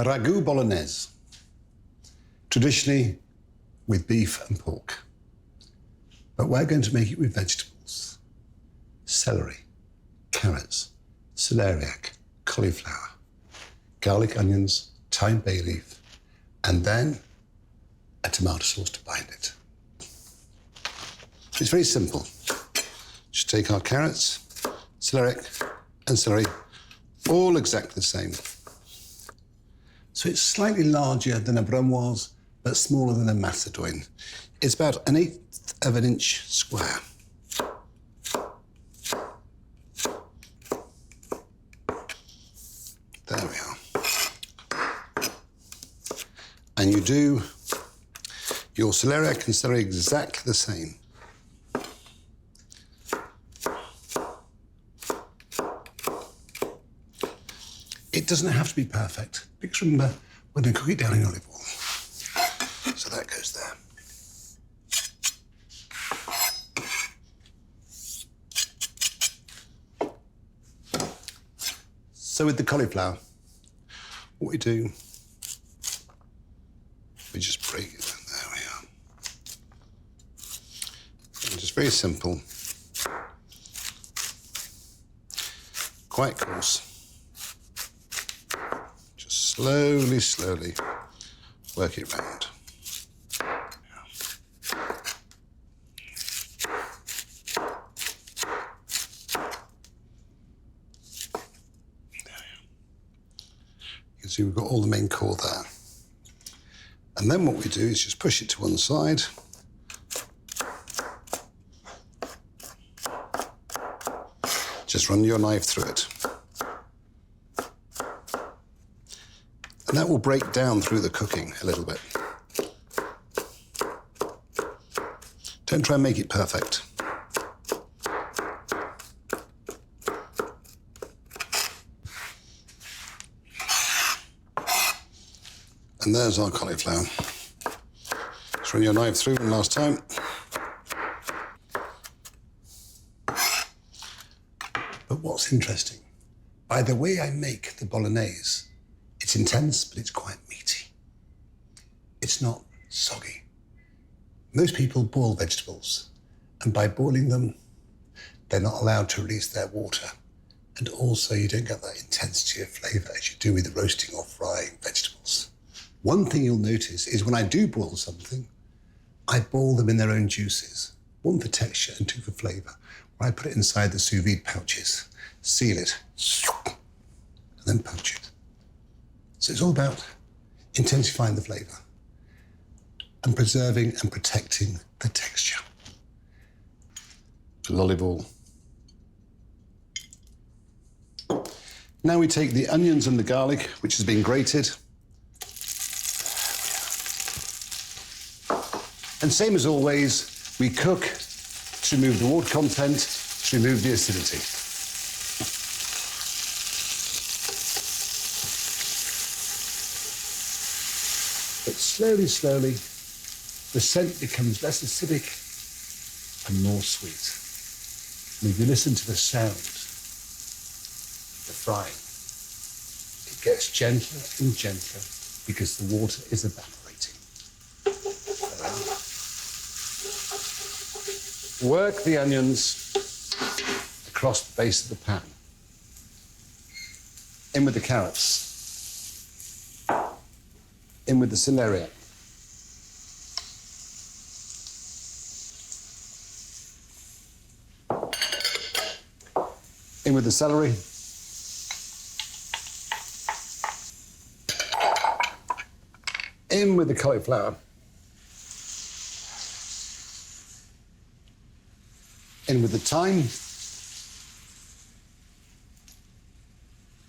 ragu bolognese, traditionally with beef and pork. But we're going to make it with vegetables. Celery, carrots, celeriac, cauliflower, garlic, onions, thyme, bay leaf, and then a tomato sauce to bind it. It's very simple. Just take our carrots, celeriac, and celery, all exactly the same. So it's slightly larger than a brunoise, but smaller than a macédoine. It's about 1/8 of an inch square. There we are. And you do your celeriac and celery exactly the same. It doesn't have to be perfect, because remember, we're going to cook it down in olive oil. So that goes there. So with the cauliflower, what we do, we just break it. There we are. And just very simple, quite coarse. Just slowly, slowly work it round. See, we've got all the main core there. And then what we do is just push it to one side. Just run your knife through it. And that will break down through the cooking a little bit. Don't try and make it perfect. And there's our cauliflower. Just run your knife through one last time. But what's interesting, by the way I make the bolognese, it's intense, but it's quite meaty. It's not soggy. Most people boil vegetables, and by boiling them, they're not allowed to release their water. And also you don't get that intensity of flavour as you do with roasting or frying vegetables. One thing you'll notice is when I do boil something, I boil them in their own juices. 1 for texture and 2 for flavour. Where I put it inside the sous vide pouches, seal it, and then poach it. So it's all about intensifying the flavour and preserving and protecting the texture. A olive oil. Now we take the onions and the garlic, which has been grated. And same as always, we cook to remove the water content, to remove the acidity. But slowly, slowly, the scent becomes less acidic and more sweet. And if you listen to the sound, the frying, it gets gentler and gentler because the water is evaporating. Work the onions across the base of the pan. In with the carrots. In with the celeriac. In with the celery. In with the cauliflower. In with the thyme,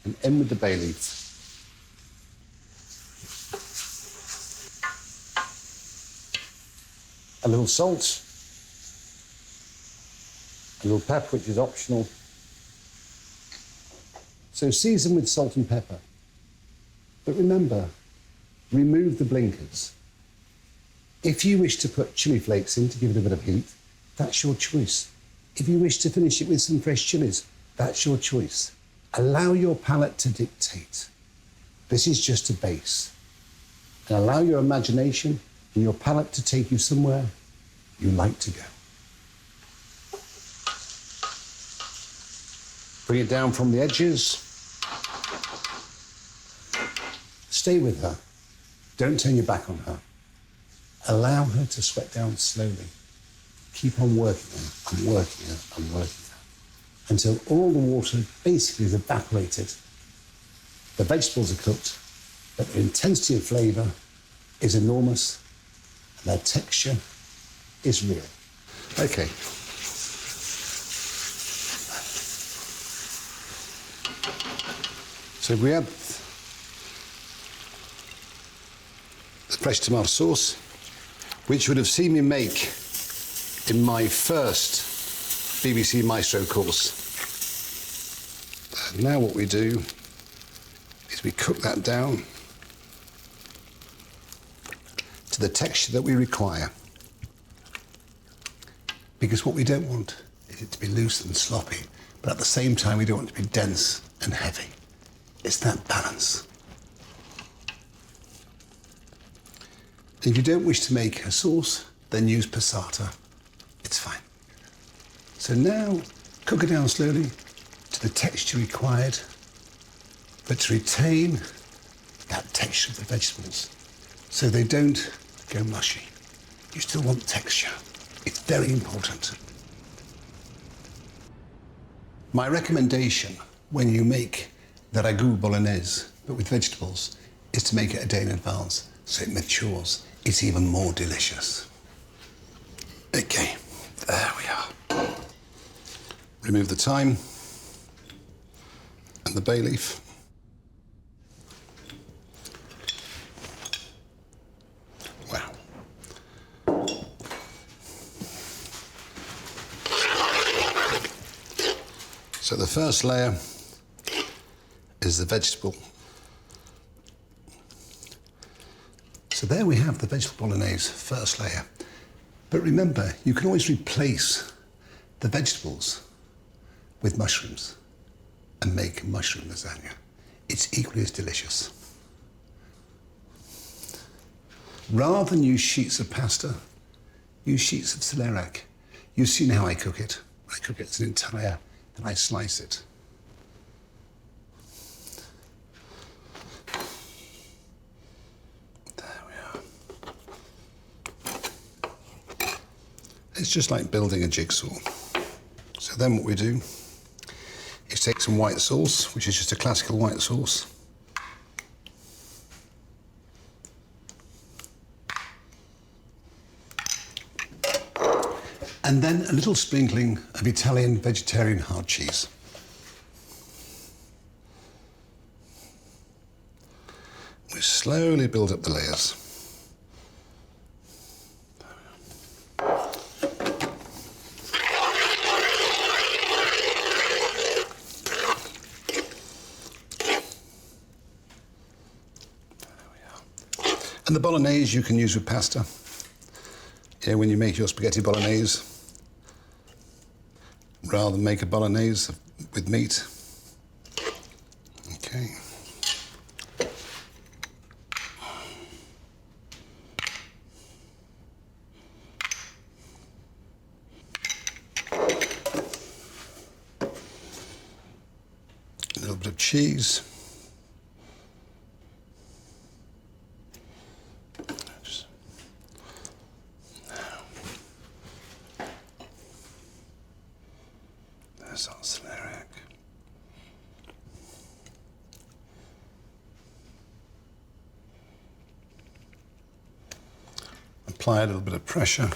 and in with the bay leaf. A little salt, a little pepper, which is optional. So season with salt and pepper. But remember, remove the blinkers. If you wish to put chili flakes in to give it a bit of heat, that's your choice. If you wish to finish it with some fresh chilies, that's your choice. Allow your palate to dictate. This is just a base. And allow your imagination and your palate to take you somewhere you like to go. Bring it down from the edges. Stay with her. Don't turn your back on her. Allow her to sweat down slowly. Keep on working her and working her and working her until all the water basically is evaporated. The vegetables are cooked, but the intensity of flavour is enormous and their texture is real. Okay. So we add the fresh tomato sauce, which you would have seen me make in my first BBC Maestro course. And now what we do is we cook that down to the texture that we require. Because what we don't want is it to be loose and sloppy, but at the same time we don't want it to be dense and heavy. It's that balance. If you don't wish to make a sauce, then use passata. It's fine. So now, cook it down slowly to the texture required, but to retain that texture of the vegetables so they don't go mushy. You still want texture. It's very important. My recommendation when you make the ragu bolognese, but with vegetables, is to make it a day in advance so it matures. It's even more delicious. Okay, there we are. Remove the thyme and the bay leaf. Wow. So the first layer is the vegetable. So there we have the vegetable bolognese, first layer. But remember, you can always replace the vegetables with mushrooms and make mushroom lasagna. It's equally as delicious. Rather than use sheets of pasta, use sheets of celeriac. You've seen how I cook it. I cook it as an entire, and I slice it. It's just like building a jigsaw. So then what we do is take some white sauce, which is just a classical white sauce. And then a little sprinkling of Italian vegetarian hard cheese. We slowly build up the layers. And the bolognese you can use with pasta. Yeah, when you make your spaghetti bolognese, rather than make a bolognese with meat. Okay. A little bit of cheese. Celeriac. Apply a little bit of pressure.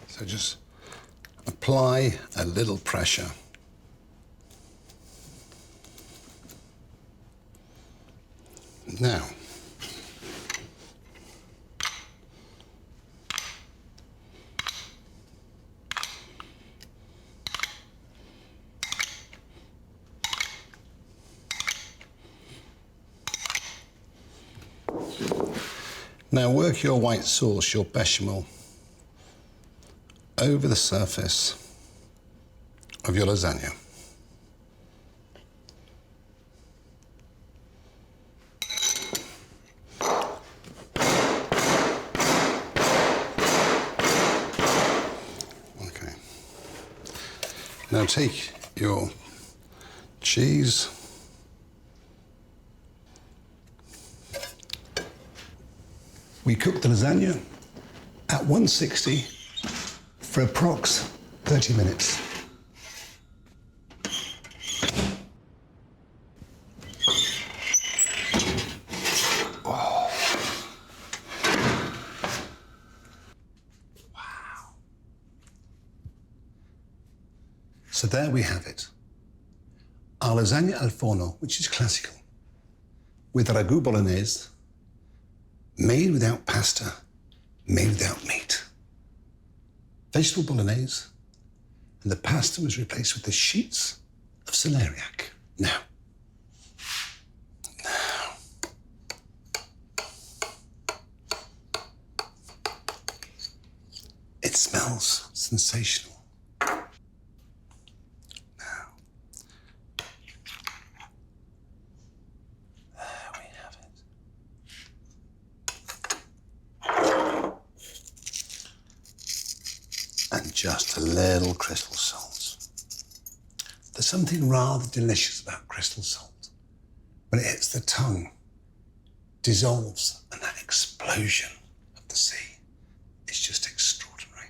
So just apply a little pressure. Now, Now work your white sauce, your bechamel, over the surface of your lasagna. Okay. Now take your cheese, we cook the lasagna at 160 for approx 30 minutes. Oh. Wow. So there we have it. Our lasagna al forno, which is classical, with ragu bolognese, made without pasta, made without meat. Vegetable bolognese, and the pasta was replaced with the sheets of celeriac. Now, it smells sensational. And just a little crystal salt. There's something rather delicious about crystal salt. When it hits the tongue, dissolves, and that explosion of the sea is just extraordinary.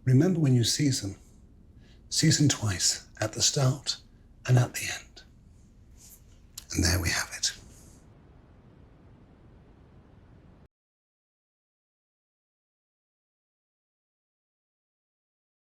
Remember when you season twice, at the start and at the end. And there we have it.